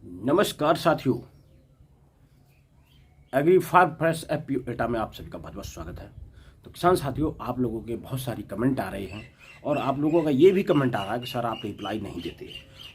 नमस्कार साथियों, agree farm fresh APO एटा में आप सभी का बहुत बहुत स्वागत है। तो किसान साथियों, आप लोगों के बहुत सारी कमेंट आ रहे हैं और आप लोगों का ये भी कमेंट आ रहा है कि सर आप रिप्लाई नहीं देते।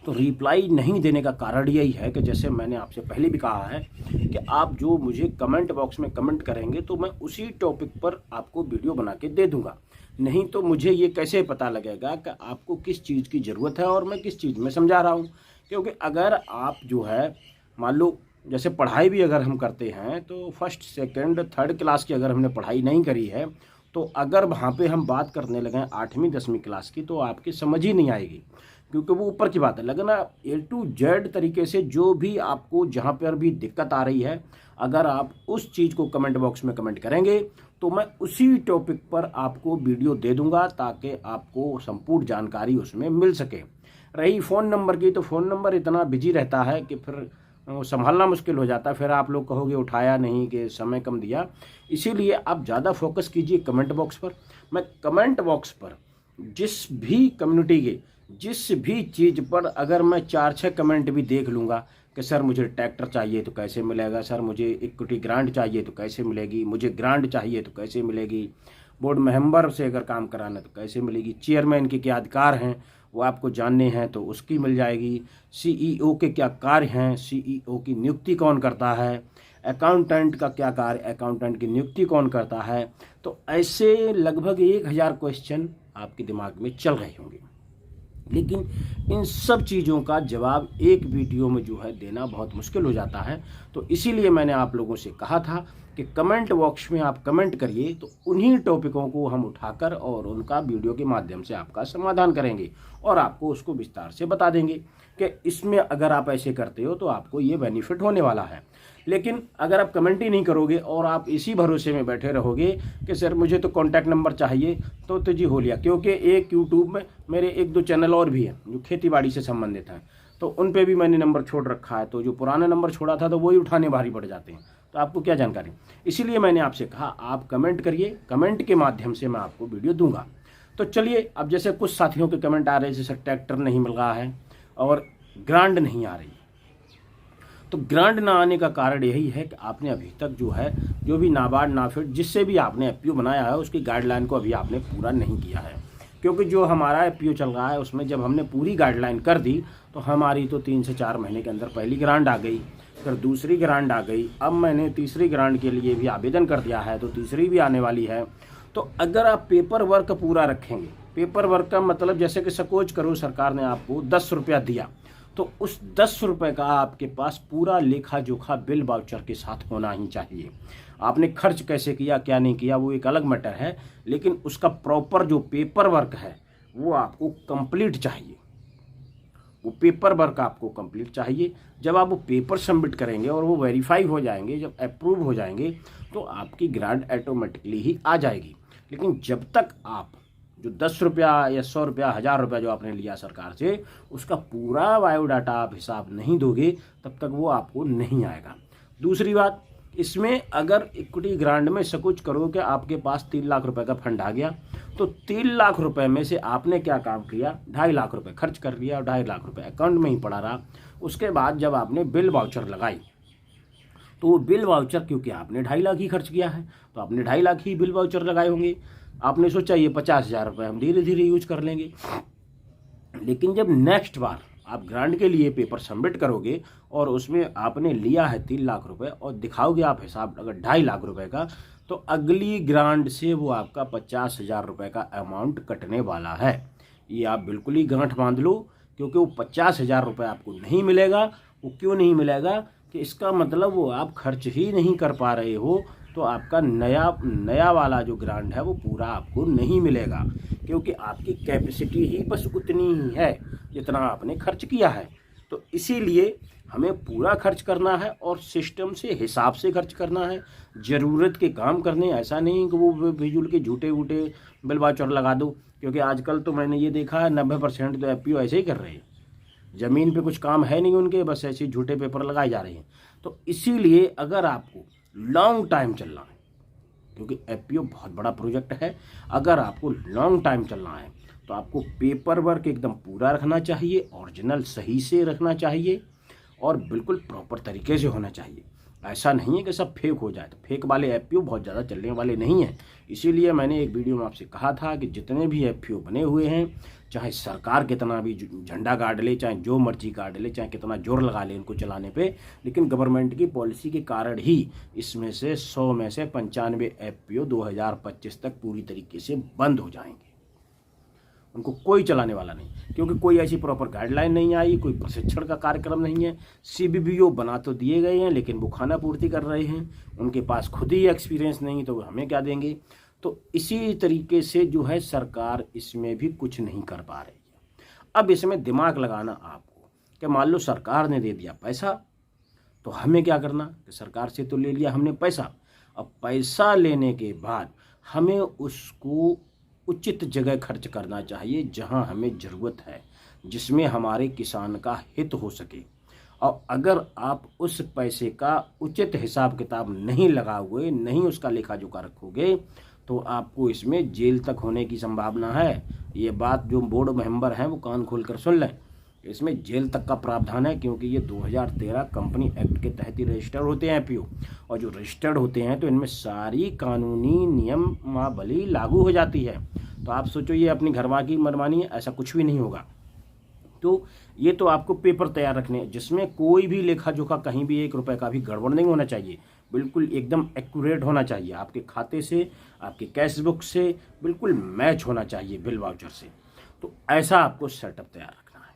तो रिप्लाई नहीं देने का कारण यही है कि जैसे मैंने आपसे पहले भी कहा है कि आप जो मुझे कमेंट बॉक्स में कमेंट करेंगे तो मैं उसी टॉपिक पर आपको वीडियो बना के दे दूँगा। नहीं तो मुझे ये कैसे पता लगेगा कि आपको किस चीज़ की ज़रूरत है और मैं किस चीज़ में समझा रहा हूँ। क्योंकि अगर आप जो है मान लो जैसे पढ़ाई भी अगर हम करते हैं तो फर्स्ट सेकंड थर्ड क्लास की अगर हमने पढ़ाई नहीं करी है तो अगर वहाँ पे हम बात करने लगें 8वीं 10वीं क्लास की तो आपकी समझ ही नहीं आएगी, क्योंकि वो ऊपर की बात है। लेकिन A to Z तरीके से जो भी आपको जहाँ पर भी दिक्कत आ रही है, अगर आप उस चीज़ को कमेंट बॉक्स में कमेंट करेंगे तो मैं उसी टॉपिक पर आपको वीडियो दे दूँगा ताकि आपको संपूर्ण जानकारी उसमें मिल सके। रही फ़ोन नंबर की, तो फ़ोन नंबर इतना बिजी रहता है कि फिर संभालना मुश्किल हो जाता है। फिर आप लोग कहोगे उठाया नहीं, कि समय कम दिया। इसीलिए आप ज़्यादा फोकस कीजिए कमेंट बॉक्स पर। मैं कमेंट बॉक्स पर जिस भी कम्युनिटी के जिस भी चीज़ पर अगर मैं 4-6 कमेंट भी देख लूँगा कि सर मुझे ट्रैक्टर चाहिए तो कैसे मिलेगा, सर मुझे इक्विटी ग्रांट चाहिए तो कैसे मिलेगी, मुझे ग्रांट चाहिए तो कैसे मिलेगी, बोर्ड मेंबर से अगर काम कराना तो कैसे मिलेगी, चेयरमैन के क्या अधिकार हैं वो आपको जानने हैं तो उसकी मिल जाएगी, सीईओ के क्या कार्य हैं, सीईओ की नियुक्ति कौन करता है, अकाउंटेंट का क्या कार्य, अकाउंटेंट की नियुक्ति कौन करता है। तो ऐसे लगभग 1000 क्वेश्चन आपके दिमाग में चल रहे होंगे, लेकिन इन सब चीज़ों का जवाब एक वीडियो में जो है देना बहुत मुश्किल हो जाता है। तो इसीलिए मैंने आप लोगों से कहा था कि कमेंट बॉक्स में आप कमेंट करिए, तो उन्हीं टॉपिकों को हम उठाकर और उनका वीडियो के माध्यम से आपका समाधान करेंगे और आपको उसको विस्तार से बता देंगे कि इसमें अगर आप ऐसे करते हो तो आपको ये बेनिफिट होने वाला है। लेकिन अगर आप कमेंट ही नहीं करोगे और आप इसी भरोसे में बैठे रहोगे कि सर मुझे तो कॉन्टैक्ट नंबर चाहिए, तो जी हो लिया। क्योंकि एक यूट्यूब में मेरे 1-2 चैनल और भी हैं जो खेती बाड़ी से संबंधित हैं, तो उन पे भी मैंने नंबर छोड़ रखा है। तो जो पुराना नंबर छोड़ा था तो वही उठाने भारी पड़ जाते हैं, तो आपको क्या जानकारी। इसीलिए मैंने आपसे कहा आप कमेंट करिए, कमेंट के माध्यम से मैं आपको वीडियो दूंगा। तो चलिए, अब जैसे कुछ साथियों के कमेंट आ रहे हैं जैसे ट्रैक्टर नहीं मिल रहा है और ग्रांट नहीं आ रही। तो ग्रांट ना आने का कारण यही है कि आपने अभी तक जो है जो भी नाबार्ड नाफेड जिससे भी आपने एफपीओ बनाया है उसकी गाइडलाइन को अभी आपने पूरा नहीं किया है। क्योंकि जो हमारा एफपीओ चल रहा है उसमें जब हमने पूरी गाइडलाइन कर दी तो हमारी तो 3 से 4 महीने के अंदर पहली ग्रांट आ गई, फिर दूसरी ग्रांट आ गई, अब मैंने तीसरी ग्रांट के लिए भी आवेदन कर दिया है तो तीसरी भी आने वाली है। तो अगर आप पेपर वर्क पूरा रखेंगे, पेपर वर्क का मतलब जैसे कि सपोज करो सरकार ने आपको 10 रुपया दिया, तो उस 10 रुपये का आपके पास पूरा लेखा जोखा बिल वाउचर के साथ होना ही चाहिए। आपने खर्च कैसे किया क्या नहीं किया वो एक अलग मैटर है, लेकिन उसका प्रॉपर जो पेपर वर्क है वो आपको कंप्लीट चाहिए। वो पेपर वर्क आपको कंप्लीट चाहिए। जब आप वो पेपर सबमिट करेंगे और वो वेरीफाई हो जाएंगे, जब अप्रूव हो जाएंगे तो आपकी ग्रांट ऑटोमेटिकली ही आ जाएगी। लेकिन जब तक आप जो 10 रुपया या 100 रुपया 1000 रुपया जो आपने लिया सरकार से उसका पूरा बायोडाटा आप हिसाब नहीं दोगे तब तक वो आपको नहीं आएगा। दूसरी बात, इसमें अगर इक्विटी ग्रांट में सकुच करो कि आपके पास 3 लाख रुपए का फंड आ गया, तो 3 लाख रुपए में से आपने क्या काम किया, 2.5 लाख रुपए खर्च कर लिया और 2.5 लाख रुपए अकाउंट में ही पड़ा रहा। उसके बाद जब आपने बिल वाउचर लगाई तो वो बिल वाउचर, क्योंकि आपने 2.5 लाख ही खर्च किया है तो आपने 2.5 लाख ही बिल वाउचर लगाए होंगे। आपने सोचा ये 50,000 रुपये हम धीरे धीरे यूज कर लेंगे। लेकिन जब नेक्स्ट बार आप ग्रांट के लिए पेपर सबमिट करोगे और उसमें आपने लिया है 3 लाख रुपए और दिखाओगे आप हिसाब अगर 2.5 लाख रुपए का, तो अगली ग्रांट से वो आपका 50,000 रुपये का अमाउंट कटने वाला है। ये आप बिल्कुल ही गांठ बांध लो, क्योंकि वो 50,000 रुपये आपको नहीं मिलेगा। वो क्यों नहीं मिलेगा कि इसका मतलब वो आप खर्च ही नहीं कर पा रहे हो, तो आपका नया वाला जो ग्रांट है वो पूरा आपको नहीं मिलेगा, क्योंकि आपकी कैपेसिटी ही बस उतनी ही है जितना आपने खर्च किया है। तो इसीलिए हमें पूरा खर्च करना है और सिस्टम से हिसाब से खर्च करना है, ज़रूरत के काम करने। ऐसा नहीं कि वो फिजूल के झूठे वूटे बिल वाउचर लगा दो, क्योंकि आजकल तो मैंने ये देखा है 90% तो एफपीओ ऐसे ही कर रहे हैं। ज़मीन पे कुछ काम है नहीं उनके, बस ऐसे झूठे पेपर लगाए जा रहे हैं। तो इसीलिए अगर आपको लॉन्ग टाइम चलना है, क्योंकि एफपीओ बहुत बड़ा प्रोजेक्ट है, अगर आपको लॉन्ग टाइम चलना है तो आपको पेपर वर्क एकदम पूरा रखना चाहिए, ओरिजिनल सही से रखना चाहिए। और बिल्कुल प्रॉपर तरीके से होना चाहिए। ऐसा नहीं है कि सब फेक हो जाए। तो फेक वाले एफपीओ बहुत ज़्यादा चलने वाले नहीं हैं। इसीलिए मैंने एक वीडियो में आपसे कहा था कि जितने भी एफपीओ बने हुए हैं, चाहे सरकार कितना भी झंडा गाड़ ले, चाहे जो मर्जी गाड़ ले, चाहे कितना जोर लगा ले इनको चलाने पे, लेकिन गवर्नमेंट की पॉलिसी के कारण ही इसमें से 100 में से 95 एफपीओ 2025 तक पूरी तरीके से बंद हो जाएंगे। उनको कोई चलाने वाला नहीं, क्योंकि कोई ऐसी प्रॉपर गाइडलाइन नहीं आई, कोई प्रशिक्षण का कार्यक्रम नहीं है। सीबीबीओ बना तो दिए गए हैं, लेकिन वो खाना पूर्ति कर रहे हैं, उनके पास खुद ही एक्सपीरियंस नहीं, तो हमें क्या देंगे। तो इसी तरीके से जो है सरकार इसमें भी कुछ नहीं कर पा रही है। अब इसमें दिमाग लगाना आपको कि मान लो सरकार ने दे दिया पैसा, तो हमें क्या करना कि सरकार से तो ले लिया हमने पैसा, अब पैसा लेने के बाद हमें उसको उचित जगह खर्च करना चाहिए जहां हमें ज़रूरत है, जिसमें हमारे किसान का हित हो सके। और अगर आप उस पैसे का उचित हिसाब किताब नहीं लगाओगे, नहीं उसका लेखा जोखा रखोगे, तो आपको इसमें जेल तक होने की संभावना है। ये बात जो बोर्ड मेंबर हैं वो कान खोल कर सुन लें, इसमें जेल तक का प्रावधान है, क्योंकि ये 2013 कंपनी एक्ट के तहत ही रजिस्टर्ड होते हैं एफपीओ। और जो रजिस्टर्ड होते हैं तो इनमें सारी कानूनी नियमावली लागू हो जाती है। तो आप सोचो ये अपनी घरवा की मनमानी है, ऐसा कुछ भी नहीं होगा। तो ये तो आपको पेपर तैयार रखने, जिसमें कोई भी लेखा जोखा कहीं भी 1 रुपये का भी गड़बड़ नहीं होना चाहिए, बिल्कुल एकदम एक्यूरेट होना चाहिए, आपके खाते से, आपके कैश बुक से बिल्कुल मैच होना चाहिए, बिल वाउचर से। तो ऐसा आपको सेटअप तैयार रखना है।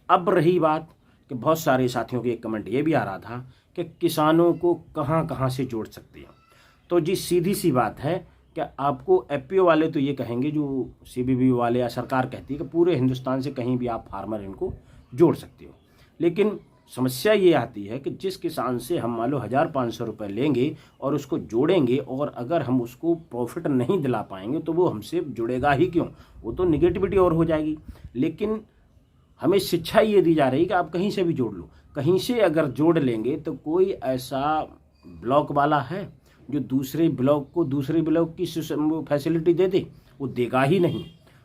अब रही बात कि बहुत सारे साथियों के एक कमेंट ये भी आ रहा था कि किसानों को कहाँ कहाँ से जोड़ सकते हैं। तो जी सीधी सी बात है कि आपको एफपीओ वाले तो ये कहेंगे, जो सीबीबी वाले या सरकार कहती है कि पूरे हिंदुस्तान से कहीं भी आप फार्मर इनको जोड़ सकते हो। लेकिन समस्या ये आती है कि जिस किसान से हम मान लो 1500 रुपये लेंगे और उसको जोड़ेंगे, और अगर हम उसको प्रॉफिट नहीं दिला पाएंगे तो वो हमसे जुड़ेगा ही क्यों, वो तो निगेटिविटी और हो जाएगी। लेकिन हमें शिक्षा ये दी जा रही है कि आप कहीं से भी जोड़ लो। कहीं से अगर जोड़ लेंगे तो कोई ऐसा ब्लॉक वाला है जो दूसरे ब्लॉक को दूसरे ब्लॉक की फैसिलिटी दे दे? वो देगा ही नहीं।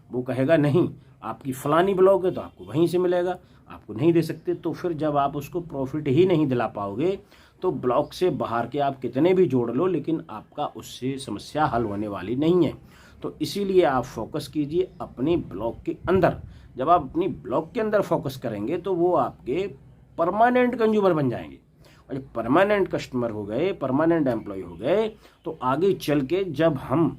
वो कहेगा नहीं, आपकी फलानी ब्लॉक है तो आपको वहीं से मिलेगा, आपको नहीं दे सकते। तो फिर जब आप उसको प्रॉफिट ही नहीं दिला पाओगे तो ब्लॉक से बाहर के आप कितने भी जोड़ लो, लेकिन आपका उससे समस्या हल होने वाली नहीं है। तो इसीलिए आप फोकस कीजिए अपने ब्लॉक के अंदर। जब आप अपनी ब्लॉक के अंदर फोकस करेंगे तो वो आपके परमानेंट कंज्यूमर बन जाएंगे, और जब परमानेंट कस्टमर हो गए, परमानेंट एम्प्लॉय हो गए, तो आगे चल के जब हम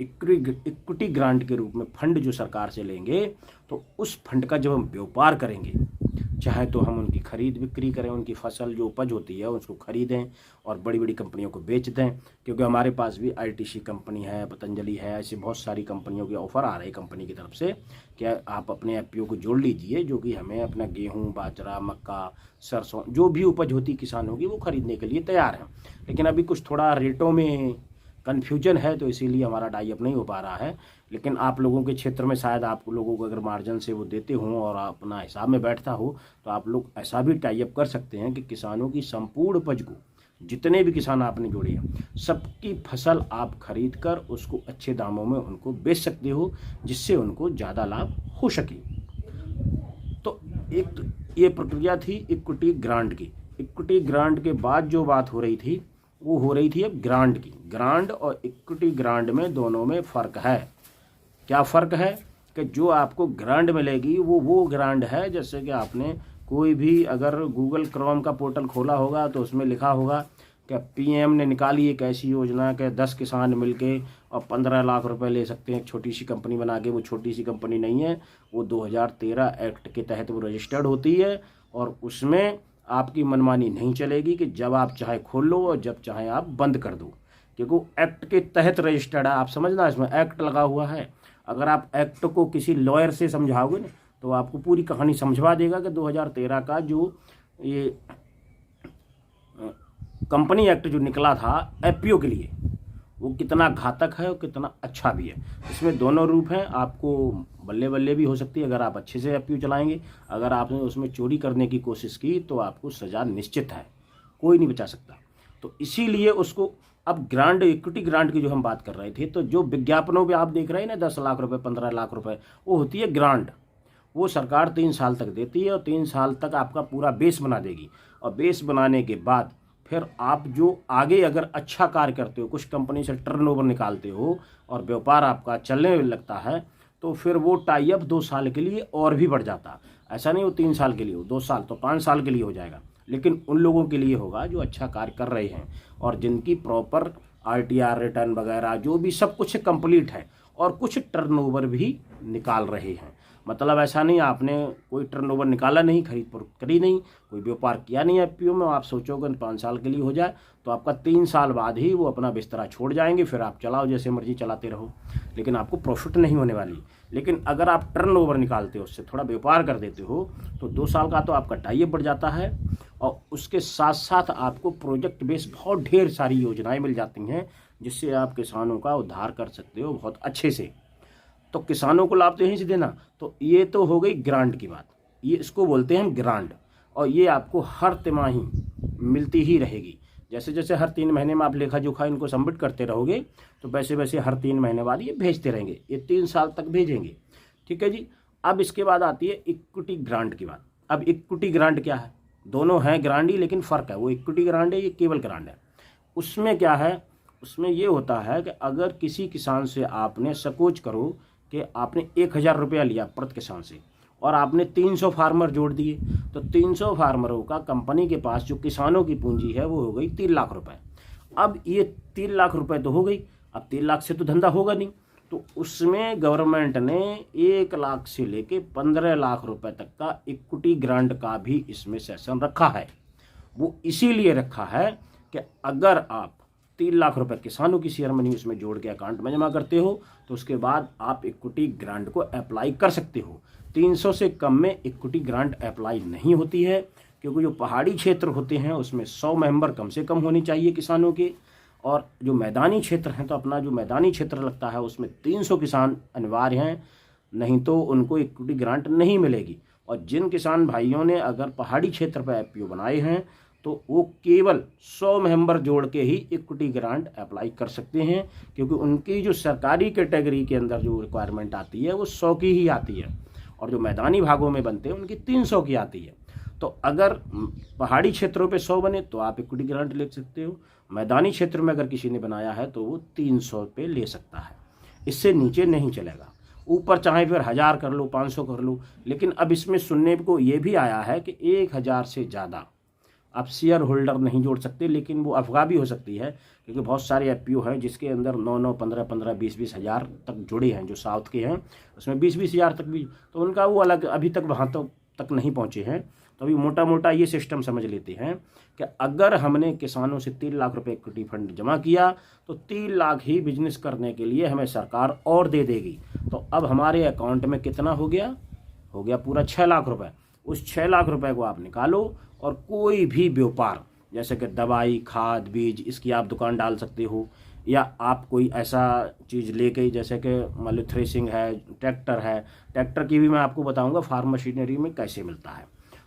इक्विटी ग्रांट के रूप में फंड जो सरकार से लेंगे, तो उस फंड का जब हम व्यापार करेंगे, चाहे तो हम उनकी खरीद बिक्री करें, उनकी फसल जो उपज होती है उसको खरीदें और बड़ी बड़ी कंपनियों को बेच दें। क्योंकि हमारे पास भी आईटीसी कंपनी है, पतंजलि है, ऐसी बहुत सारी कंपनियों के ऑफर आ रहे हैं कंपनी की तरफ से कि आप अपने एफपीओ को जोड़ लीजिए, जो कि हमें अपना गेहूँ, बाजरा, मक्का, सरसों जो भी उपज होती किसानों की वो खरीदने के लिए तैयार हैं। लेकिन अभी कुछ थोड़ा रेटों में कन्फ्यूजन है, तो इसीलिए हमारा टाई अप नहीं हो पा रहा है। लेकिन आप लोगों के क्षेत्र में शायद आप लोगों को अगर मार्जिन से वो देते हों और अपना हिसाब में बैठता हो, तो आप लोग ऐसा भी टाई अप कर सकते हैं कि किसानों की संपूर्ण उपज को, जितने भी किसान आपने जोड़े हैं, सबकी फसल आप खरीद कर उसको अच्छे दामों में उनको बेच सकते हो, जिससे उनको ज़्यादा लाभ हो सके। तो एक तो ये प्रक्रिया थी इक्विटी ग्रांट की। इक्विटी ग्रांट के बाद जो बात हो रही थी वो हो रही थी अब ग्रांट की। ग्रांट और इक्विटी ग्रांट में दोनों में फ़र्क है। क्या फ़र्क है कि जो आपको ग्रांट मिलेगी वो ग्रांट है, जैसे कि आपने कोई भी अगर गूगल क्रोम का पोर्टल खोला होगा तो उसमें लिखा होगा कि पीएम ने निकाली एक ऐसी योजना कि 10 किसान मिलके और 15 लाख रुपए ले सकते हैं एक छोटी सी कंपनी बना के। वो छोटी सी कंपनी नहीं है, वो 2013 एक्ट के तहत वो रजिस्टर्ड होती है, और उसमें आपकी मनमानी नहीं चलेगी कि जब आप चाहे खोल लो और जब चाहे आप बंद कर दो, क्योंकि वो एक्ट के तहत रजिस्टर्ड है। आप समझना, इसमें एक्ट लगा हुआ है। अगर आप एक्ट को किसी लॉयर से समझाओगे ना तो आपको पूरी कहानी समझवा देगा कि 2013 का जो ये कंपनी एक्ट जो निकला था एफपीओ के लिए, वो कितना घातक है और कितना अच्छा भी है। इसमें दोनों रूप हैं। आपको बल्ले बल्ले भी हो सकती है अगर आप अच्छे से एफपीओ चलाएंगे। अगर आपने उसमें चोरी करने की कोशिश की तो आपको सज़ा निश्चित है, कोई नहीं बचा सकता। तो इसीलिए उसको अब ग्रांट, इक्विटी ग्रांट की जो हम बात कर रहे थे, तो जो विज्ञापनों पे आप देख रहे हैं ना 10 लाख रुपए, 15 लाख रुपए, वो होती है ग्रांट। वो सरकार 3 साल तक देती है और 3 साल तक आपका पूरा बेस बना देगी। और बेस बनाने के बाद फिर आप जो आगे अगर अच्छा कार्य करते हो, कुछ कंपनी से टर्नओवर निकालते हो और व्यापार आपका चलने लगता है, तो फिर वो टाई अप 2 साल के लिए और भी बढ़ जाता। ऐसा नहीं वो 3 साल के लिए हो, 2 साल तो 5 साल के लिए हो जाएगा, लेकिन उन लोगों के लिए होगा जो अच्छा कार्य कर रहे हैं और जिनकी प्रॉपर आरटीआर रिटर्न वगैरह जो भी सब कुछ कंप्लीट है और कुछ टर्नओवर भी निकाल रहे हैं। मतलब ऐसा नहीं आपने कोई टर्नओवर निकाला नहीं, खरीद फरोख्त करी नहीं, कोई व्यापार किया नहीं एफपीओ में, आप सोचोगे 5 साल के लिए हो जाए, तो आपका 3 साल बाद ही वो अपना बिस्तरा छोड़ जाएंगे, फिर आप चलाओ जैसे मर्जी चलाते रहो, लेकिन आपको प्रॉफिट नहीं होने वाली। लेकिन अगर आप टर्नओवर निकालते हो, उससे थोड़ा व्यापार कर देते हो, तो 2 साल का तो आपका टाई अप बढ़ जाता है और उसके साथ साथ आपको प्रोजेक्ट बेस बहुत ढेर सारी योजनाएं मिल जाती हैं जिससे आप किसानों का उद्धार कर सकते हो बहुत अच्छे से। तो किसानों को लाभ तो यहीं से देना। तो ये तो हो गई ग्रांट की बात, ये इसको बोलते हैं ग्रांट, और ये आपको हर तिमाही मिलती ही रहेगी। जैसे जैसे हर 3 महीने में आप लेखा जोखा इनको सबमिट करते रहोगे, तो वैसे वैसे हर 3 महीने बाद ये भेजते रहेंगे, ये 3 साल तक भेजेंगे। ठीक है जी। अब इसके बाद आती है इक्विटी ग्रांट की बात। अब इक्विटी ग्रांट क्या है? दोनों हैं ग्रांट ही, लेकिन फ़र्क है, वो इक्विटी ग्रांट है, ये केवल ग्रांट है। उसमें क्या है, उसमें ये होता है कि अगर किसी किसान से आपने सपोज करो कि आपने 1000 रुपया लिया प्रति किसान से और आपने 300 फार्मर जोड़ दिए, तो 300 फार्मरों का कंपनी के पास जो किसानों की पूंजी है वो हो गई 3 लाख रुपए। अब ये 3 लाख रुपए तो हो गई, अब 3 लाख से तो धंधा होगा नहीं, तो उसमें गवर्नमेंट ने 1 लाख से लेके 15 लाख रुपए तक का इक्विटी ग्रांट का भी इसमें सेशन रखा है। वो इसीलिए रखा है कि अगर आप 3 लाख रुपए किसानों की शेयर मनी उसमें जोड़ के अकाउंट में जमा करते हो, तो उसके बाद आप इक्विटी ग्रांट को अप्लाई कर सकते हो। 300 से कम में इक्विटी ग्रांट अप्लाई नहीं होती है, क्योंकि जो पहाड़ी क्षेत्र होते हैं उसमें 100 मेंबर कम से कम होने चाहिए किसानों के, और जो मैदानी क्षेत्र हैं तो अपना जो मैदानी क्षेत्र लगता है उसमें 300 किसान अनिवार्य हैं, नहीं तो उनको इक्विटी ग्रांट नहीं मिलेगी। और जिन किसान भाइयों ने अगर पहाड़ी क्षेत्र पर एफपीओ बनाए हैं तो वो केवल 100 मेंबर जोड़ के ही इक्विटी ग्रांट अप्लाई कर सकते हैं, क्योंकि उनकी जो सरकारी कैटेगरी के अंदर जो रिक्वायरमेंट आती है वो 100 की ही आती है, और जो मैदानी भागों में बनते हैं उनकी 300 की आती है। तो अगर पहाड़ी क्षेत्रों पे 100 बने तो आप इक्विटी ग्रांट ले सकते हो, मैदानी क्षेत्र में अगर किसी ने बनाया है तो वो 300 पे ले सकता है, इससे नीचे नहीं चलेगा। ऊपर चाहे फिर 1000 कर लो, 500 कर लो, लेकिन अब इसमें सुनने को ये भी आया है कि 1000 से ज़्यादा आप शेयर होल्डर नहीं जोड़ सकते, लेकिन वो अफवाह भी हो सकती है, क्योंकि बहुत सारे एफपीओ हैं जिसके अंदर 9-9, 15-15, 20-20 हज़ार तक जुड़े हैं, जो साउथ के हैं उसमें 20-20 हज़ार तक भी, तो उनका वो अलग, अभी तक वहाँ तक नहीं पहुँचे हैं। तो अभी मोटा मोटा ये सिस्टम समझ लेते हैं कि अगर हमने किसानों से 3 लाख रुपए इक्विटी फंड जमा किया तो 3 लाख ही बिजनेस करने के लिए हमें सरकार और दे देगी। तो अब हमारे अकाउंट में कितना हो गया पूरा 6 लाख रुपए। उस 6 लाख रुपए को आप निकालो और कोई भी व्यापार, जैसे कि दवाई, खाद, बीज, इसकी आप दुकान डाल सकते हो, या आप कोई ऐसा चीज़ लेके, जैसे कि मान लो थ्रेसिंग है, ट्रैक्टर है, ट्रैक्टर की भी मैं आपको बताऊंगा फार्म मशीनरी में कैसे मिलता है।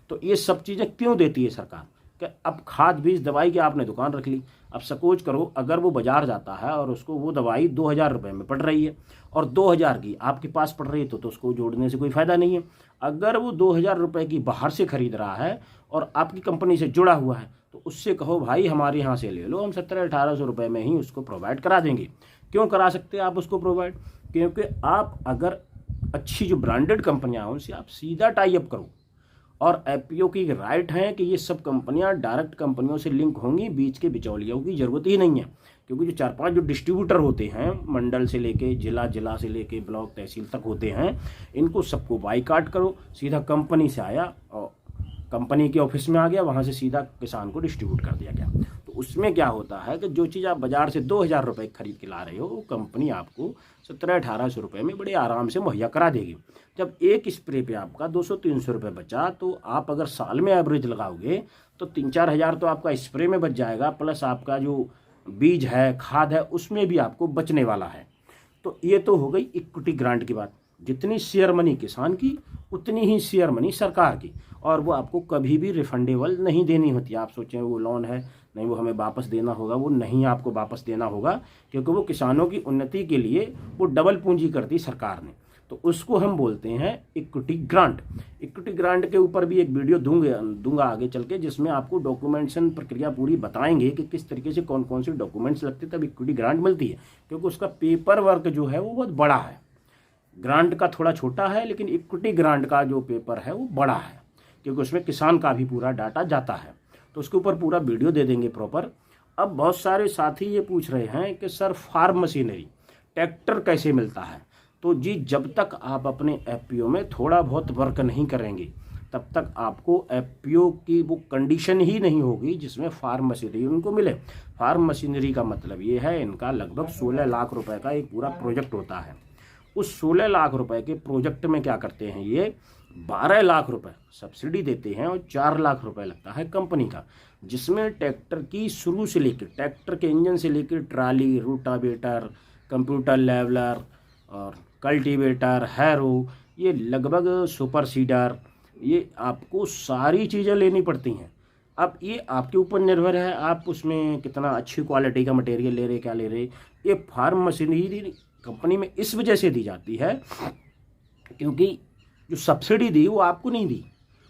तो ये सब चीज़ें क्यों देती है सरकार कि अब खाद, बीज, दवाई की आपने दुकान रख ली, अब सपोज करो अगर वो बाजार जाता है और उसको वो दवाई 2000 रुपये में पड़ रही है और 2000 की आपके पास पड़ रही है, तो उसको जोड़ने से कोई फ़ायदा नहीं है। अगर वो 2000 रुपये की बाहर से खरीद रहा है और आपकी कंपनी से जुड़ा हुआ है, तो उससे कहो भाई हमारे यहाँ से ले लो, हम 1700-1800 रुपये में ही उसको प्रोवाइड करा देंगे। क्यों करा सकते हैं आप उसको प्रोवाइड? क्योंकि आप अगर अच्छी जो ब्रांडेड कंपनियाँ हैं उनसे आप सीधा टाई अप करो, और एफपीओ की राइट है कि ये सब कंपनियां डायरेक्ट कंपनियों से लिंक होंगी, बीच के बिचौलियों की ज़रूरत ही नहीं है। क्योंकि जो 4-5 जो डिस्ट्रीब्यूटर होते हैं मंडल से लेके जिला से लेके ब्लॉक तहसील तक होते हैं, इनको सबको बाइकाट करो, सीधा कंपनी से आया और कंपनी के ऑफिस में आ गया, वहाँ से सीधा किसान को डिस्ट्रीब्यूट कर दिया गया। तो उसमें क्या होता है कि जो चीज़ आप बाज़ार से 2000 रुपये खरीद के ला रहे हो, वो कंपनी आपको 1700-1800 रुपये में बड़े आराम से मुहैया करा देगी। जब एक स्प्रे पे आपका 200-300 रुपये बचा, तो आप अगर साल में एवरेज लगाओगे तो 3-4 हज़ार तो आपका स्प्रे में बच जाएगा, प्लस आपका जो बीज है, खाद है, उसमें भी आपको बचने वाला है। तो ये तो हो गई इक्विटी ग्रांट की बात। जितनी शेयर मनी किसान की उतनी ही शेयर मनी सरकार की, और वो आपको कभी भी रिफंडेबल नहीं देनी होती। आप सोचें वो लोन है, नहीं वो हमें वापस देना होगा, वो नहीं आपको वापस देना होगा, क्योंकि वो किसानों की उन्नति के लिए वो डबल पूंजी करती सरकार ने। तो उसको हम बोलते हैं इक्विटी ग्रांट। इक्विटी ग्रांट के ऊपर भी एक वीडियो दूंगा आगे चल के, जिसमें आपको डॉक्यूमेंटेशन प्रक्रिया पूरी बताएंगे कि किस तरीके से कौन कौन से डॉक्यूमेंट्स लगते तब इक्विटी ग्रांट मिलती है, क्योंकि उसका पेपर वर्क जो है वो बहुत बड़ा है। ग्रांट का थोड़ा छोटा है, लेकिन इक्विटी ग्रांट का जो पेपर है वो बड़ा है, क्योंकि उसमें किसान का भी पूरा डाटा जाता है। तो उसके ऊपर पूरा वीडियो दे देंगे प्रॉपर। अब बहुत सारे साथी ये पूछ रहे हैं कि सर फार्म मशीनरी ट्रैक्टर कैसे मिलता है। तो जी, जब तक आप अपने एफपीओ में थोड़ा बहुत वर्क नहीं करेंगे तब तक आपको एफपीओ की वो कंडीशन ही नहीं होगी जिसमें फार्म मशीनरी उनको मिले। फार्म मशीनरी का मतलब ये है, इनका लगभग 16 लाख रुपए का एक पूरा प्रोजेक्ट होता है। उस 16 लाख रुपए के प्रोजेक्ट में क्या करते हैं, ये 12 लाख रुपए सब्सिडी देते हैं और 4 लाख रुपए लगता है कंपनी का, जिसमें ट्रैक्टर की शुरू से लेकर ट्रैक्टर के इंजन से लेकर ट्राली, रोटावेटर, कंप्यूटर लेवलर और कल्टीवेटर, हैरो, ये लगभग सुपर सीडर, ये आपको सारी चीज़ें लेनी पड़ती हैं। अब ये आपके ऊपर निर्भर है, आप उसमें कितना अच्छी क्वालिटी का मटेरियल ले रहे, क्या ले रहे। ये फार्म मशीनरी कंपनी में इस वजह से दी जाती है क्योंकि जो सब्सिडी दी वो आपको नहीं दी,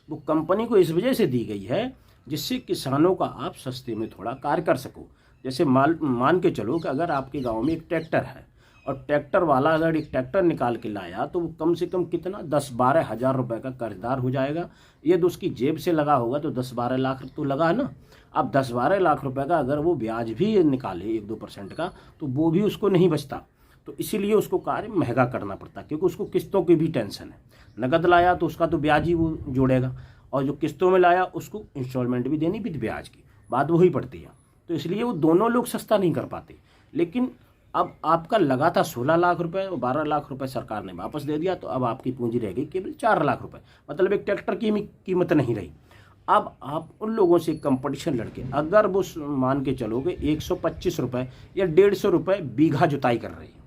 वो कंपनी को इस वजह से दी गई है जिससे किसानों का आप सस्ते में थोड़ा कार्य कर सको। जैसे मान के चलो कि अगर आपके गांव में एक ट्रैक्टर है और ट्रैक्टर वाला अगर एक ट्रैक्टर निकाल के लाया तो वो कम से कम कितना 10-12 हज़ार रुपये का कर्जदार हो जाएगा। ये तो उसकी जेब से लगा होगा तो 10-12 लाख तो लगा है ना। अब 10-12 लाख रुपए का अगर वो ब्याज भी निकाले 1-2% का तो वो भी उसको नहीं बचता। तो इसीलिए उसको कार्य महंगा करना पड़ता, क्योंकि उसको किस्तों की भी टेंशन है। नगद लाया तो उसका तो ब्याज ही वो जोड़ेगा, और जो किस्तों में लाया उसको इंस्टॉलमेंट भी देनी, भी ब्याज की बात वही पड़ती है। तो इसलिए वो दोनों लोग सस्ता नहीं कर पाते। लेकिन अब आपका लगा था 16 लाख रुपए और 12 लाख रुपए सरकार ने वापस दे दिया, तो अब आपकी पूंजी रह गई केवल 4 लाख रुपए, मतलब एक ट्रैक्टर की कीमत नहीं रही। अब आप उन लोगों से कंपटीशन लड़के अगर वो मान के चलोगे 125 रुपये या 150 रुपये बीघा जुताई कर रही है,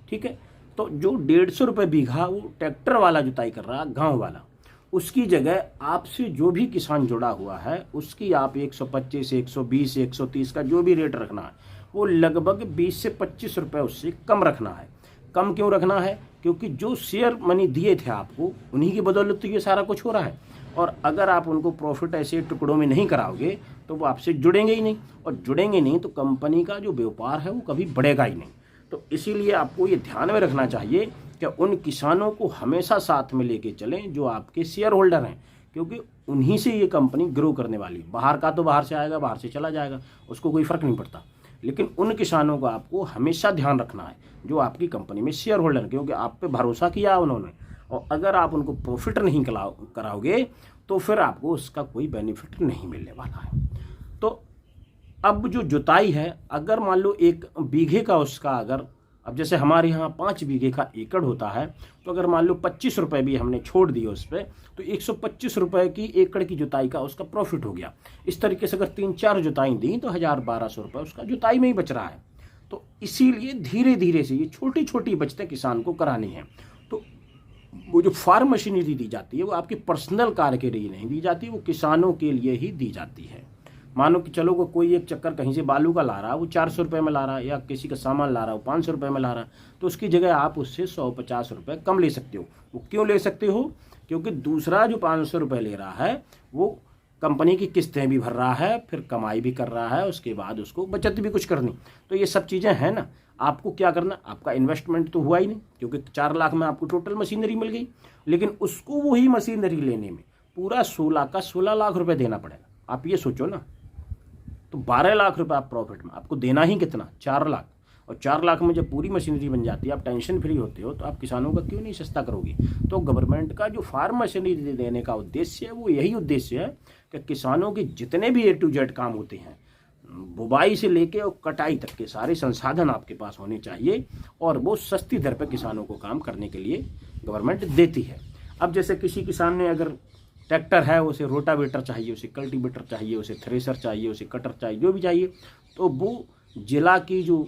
ठीक है, तो जो 150 रुपये बीघा वो ट्रैक्टर वाला जुताई कर रहा है गांव वाला, उसकी जगह आपसे जो भी किसान जुड़ा हुआ है उसकी आप 125, 120, 130 का जो भी रेट रखना है वो लगभग 20 से 25 रुपये उससे कम रखना है। कम क्यों रखना है? क्योंकि जो शेयर मनी दिए थे आपको उन्हीं की बदौलत तो ये सारा कुछ हो रहा है। और अगर आप उनको प्रॉफिट ऐसे टुकड़ों में नहीं कराओगे तो वो आपसे जुड़ेंगे ही नहीं, और जुड़ेंगे नहीं तो कंपनी का जो व्यापार है वो कभी बढ़ेगा ही नहीं। तो इसीलिए आपको ये ध्यान में रखना चाहिए कि उन किसानों को हमेशा साथ में लेके चलें जो आपके शेयर होल्डर हैं, क्योंकि उन्हीं से ये कंपनी ग्रो करने वाली। बाहर का तो बाहर से आएगा, बाहर से चला जाएगा, उसको कोई फ़र्क नहीं पड़ता। लेकिन उन किसानों का आपको हमेशा ध्यान रखना है जो आपकी कंपनी में शेयर होल्डर, क्योंकि आप पे भरोसा किया उन्होंने, और अगर आप उनको प्रॉफिट नहीं कराओगे तो फिर आपको उसका कोई बेनिफिट नहीं मिलने वाला है। तो अब जो जुताई है, अगर मान लो 1 बीघे का उसका अगर, अब जैसे हमारे यहाँ 5 बीघे का एकड़ होता है, तो अगर मान लो 25 रुपये भी हमने छोड़ दिए उस पर, तो 125 रुपये की एकड़ की जुताई का उसका प्रॉफिट हो गया। इस तरीके से अगर 3-4 जुताई दी तो 1000-1200 रुपये उसका जुताई में ही बच रहा है। तो इसीलिए धीरे धीरे से ये छोटी छोटी बचतें किसान को करानी है। तो वो जो फार्म मशीनरी दी जाती है वो आपके पर्सनल कार्य के लिए नहीं दी जाती, वो किसानों के लिए ही दी जाती है। मानो कि चलो कोई एक चक्कर कहीं से बालू का ला रहा है, वो 400 रुपये में ला रहा है, या किसी का सामान ला रहा है वो 500 रुपये में ला रहा है, तो उसकी जगह आप उससे 150 रुपये कम ले सकते हो। वो क्यों ले सकते हो? क्योंकि दूसरा जो 500 रुपये ले रहा है वो कंपनी की किस्तें भी भर रहा है, फिर कमाई भी कर रहा है, उसके बाद उसको बचत भी कुछ करनी। तो ये सब चीज़ें हैं ना। आपको क्या करना, आपका इन्वेस्टमेंट तो हुआ ही नहीं, क्योंकि 4 लाख में आपको टोटल मशीनरी मिल गई, लेकिन उसको वही मशीनरी लेने में पूरा 16 लाख रुपये देना पड़ेगा। आप ये सोचो ना, तो 12 लाख रुपए आप प्रॉफिट में, आपको देना ही कितना, 4 लाख। और 4 लाख में जब पूरी मशीनरी बन जाती है, आप टेंशन फ्री होते हो, तो आप किसानों का क्यों नहीं सस्ता करोगे? तो गवर्नमेंट का जो फार्म मशीनरी देने का उद्देश्य है वो यही उद्देश्य है कि किसानों के जितने भी A to Z काम होते हैं, बुवाई से लेके और कटाई तक के सारे संसाधन आपके पास होने चाहिए, और वो सस्ती दर पर किसानों को काम करने के लिए गवर्नमेंट देती है। अब जैसे किसी किसान ने अगर ट्रैक्टर है, उसे रोटावेटर चाहिए, उसे कल्टीवेटर चाहिए, उसे थ्रेसर चाहिए, उसे कटर चाहिए, जो भी चाहिए, तो वो जिला की जो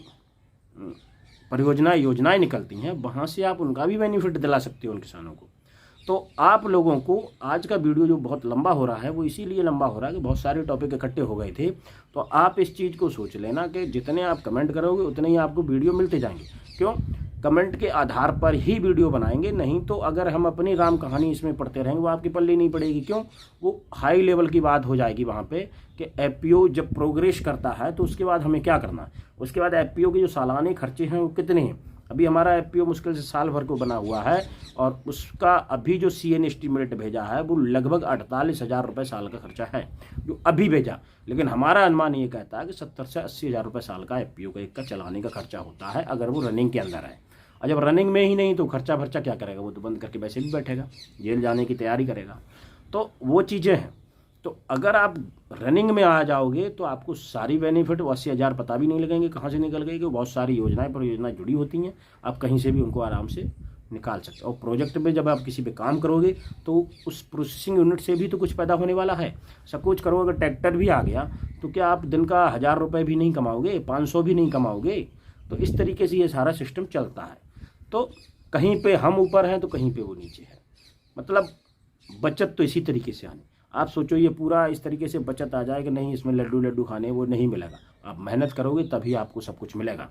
योजनाएं निकलती हैं वहाँ से आप उनका भी बेनिफिट दिला सकते हो उन किसानों को। तो आप लोगों को आज का वीडियो जो बहुत लंबा हो रहा है वो इसीलिए लंबा हो रहा है कि बहुत सारे टॉपिक इकट्ठे हो गए थे। तो आप इस चीज़ को सोच लेना कि जितने आप कमेंट करोगे उतने ही आपको वीडियो मिलते जाएंगे। क्यों? कमेंट के आधार पर ही वीडियो बनाएंगे, नहीं तो अगर हम अपनी राम कहानी इसमें पढ़ते रहेंगे वो आपकी पल्ली नहीं पड़ेगी। क्यों? वो हाई लेवल की बात हो जाएगी वहाँ पे कि एफपीओ जब प्रोग्रेस करता है तो उसके बाद हमें क्या करना है, उसके बाद एफपीओ के जो सालाने खर्चे हैं वो कितने हैं। अभी हमारा एफपीओ मुश्किल से साल भर को बना हुआ है और उसका अभी जो सीएन एस्टीमेट भेजा है वो लगभग 48,000 रुपये साल का खर्चा है जो अभी भेजा। लेकिन हमारा अनुमान ये कहता है कि 70 से 80,000 रुपये साल का एफपीओ का एक का चलाने का खर्चा होता है अगर वो रनिंग के अंदर है। और जब रनिंग में ही नहीं तो खर्चा क्या करेगा, वो तो बंद करके वैसे भी बैठेगा, जेल जाने की तैयारी करेगा। तो वो चीज़ें हैं। तो अगर आप रनिंग में आ जाओगे तो आपको सारी बेनिफिट 80,000 पता भी नहीं लगेंगे कहाँ से निकल गई, कि बहुत सारी योजनाएं परियोजनाएं जुड़ी होती हैं, आप कहीं से भी उनको आराम से निकाल सकते हो। और प्रोजेक्ट में जब आप किसी पे काम करोगे तो उस प्रोसेसिंग यूनिट से भी तो कुछ पैदा होने वाला है। सपोज करो अगर ट्रैक्टर भी आ गया तो क्या आप दिन का 1,000 रुपये भी नहीं कमाओगे, 500 भी नहीं कमाओगे। तो इस तरीके से ये सारा सिस्टम चलता है। तो कहीं पे हम ऊपर हैं तो कहीं पे वो नीचे है, मतलब बचत तो इसी तरीके से आनी। आप सोचो ये पूरा इस तरीके से बचत आ जाए कि नहीं इसमें लड्डू खाने, वो नहीं मिलेगा। आप मेहनत करोगे तभी आपको सब कुछ मिलेगा।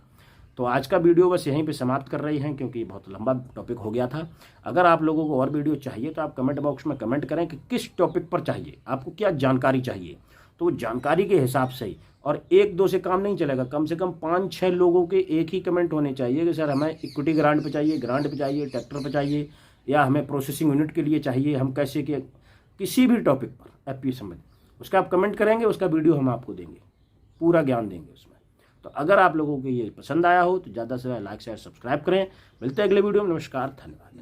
तो आज का वीडियो बस यहीं पे समाप्त कर रही हैं क्योंकि बहुत लंबा टॉपिक हो गया था। अगर आप लोगों को और वीडियो चाहिए तो आप कमेंट बॉक्स में कमेंट करें कि किस टॉपिक पर चाहिए, आपको क्या जानकारी चाहिए। तो जानकारी के हिसाब से ही, और 1-2 से काम नहीं चलेगा, कम से कम 5-6 लोगों के एक ही कमेंट होने चाहिए कि सर हमें इक्विटी ग्रांट पे चाहिए, ग्रांट पे चाहिए, ट्रैक्टर पे चाहिए, या हमें प्रोसेसिंग यूनिट के लिए चाहिए, हम कैसे के किसी भी टॉपिक पर एफपीओ संबंधित उसका आप कमेंट करेंगे, उसका वीडियो हम आपको देंगे, पूरा ज्ञान देंगे उसमें। तो अगर आप लोगों को ये पसंद आया हो तो ज़्यादा से ज़्यादा लाइक शेयर सब्सक्राइब करें। मिलते हैं अगले वीडियो में। नमस्कार, धन्यवाद।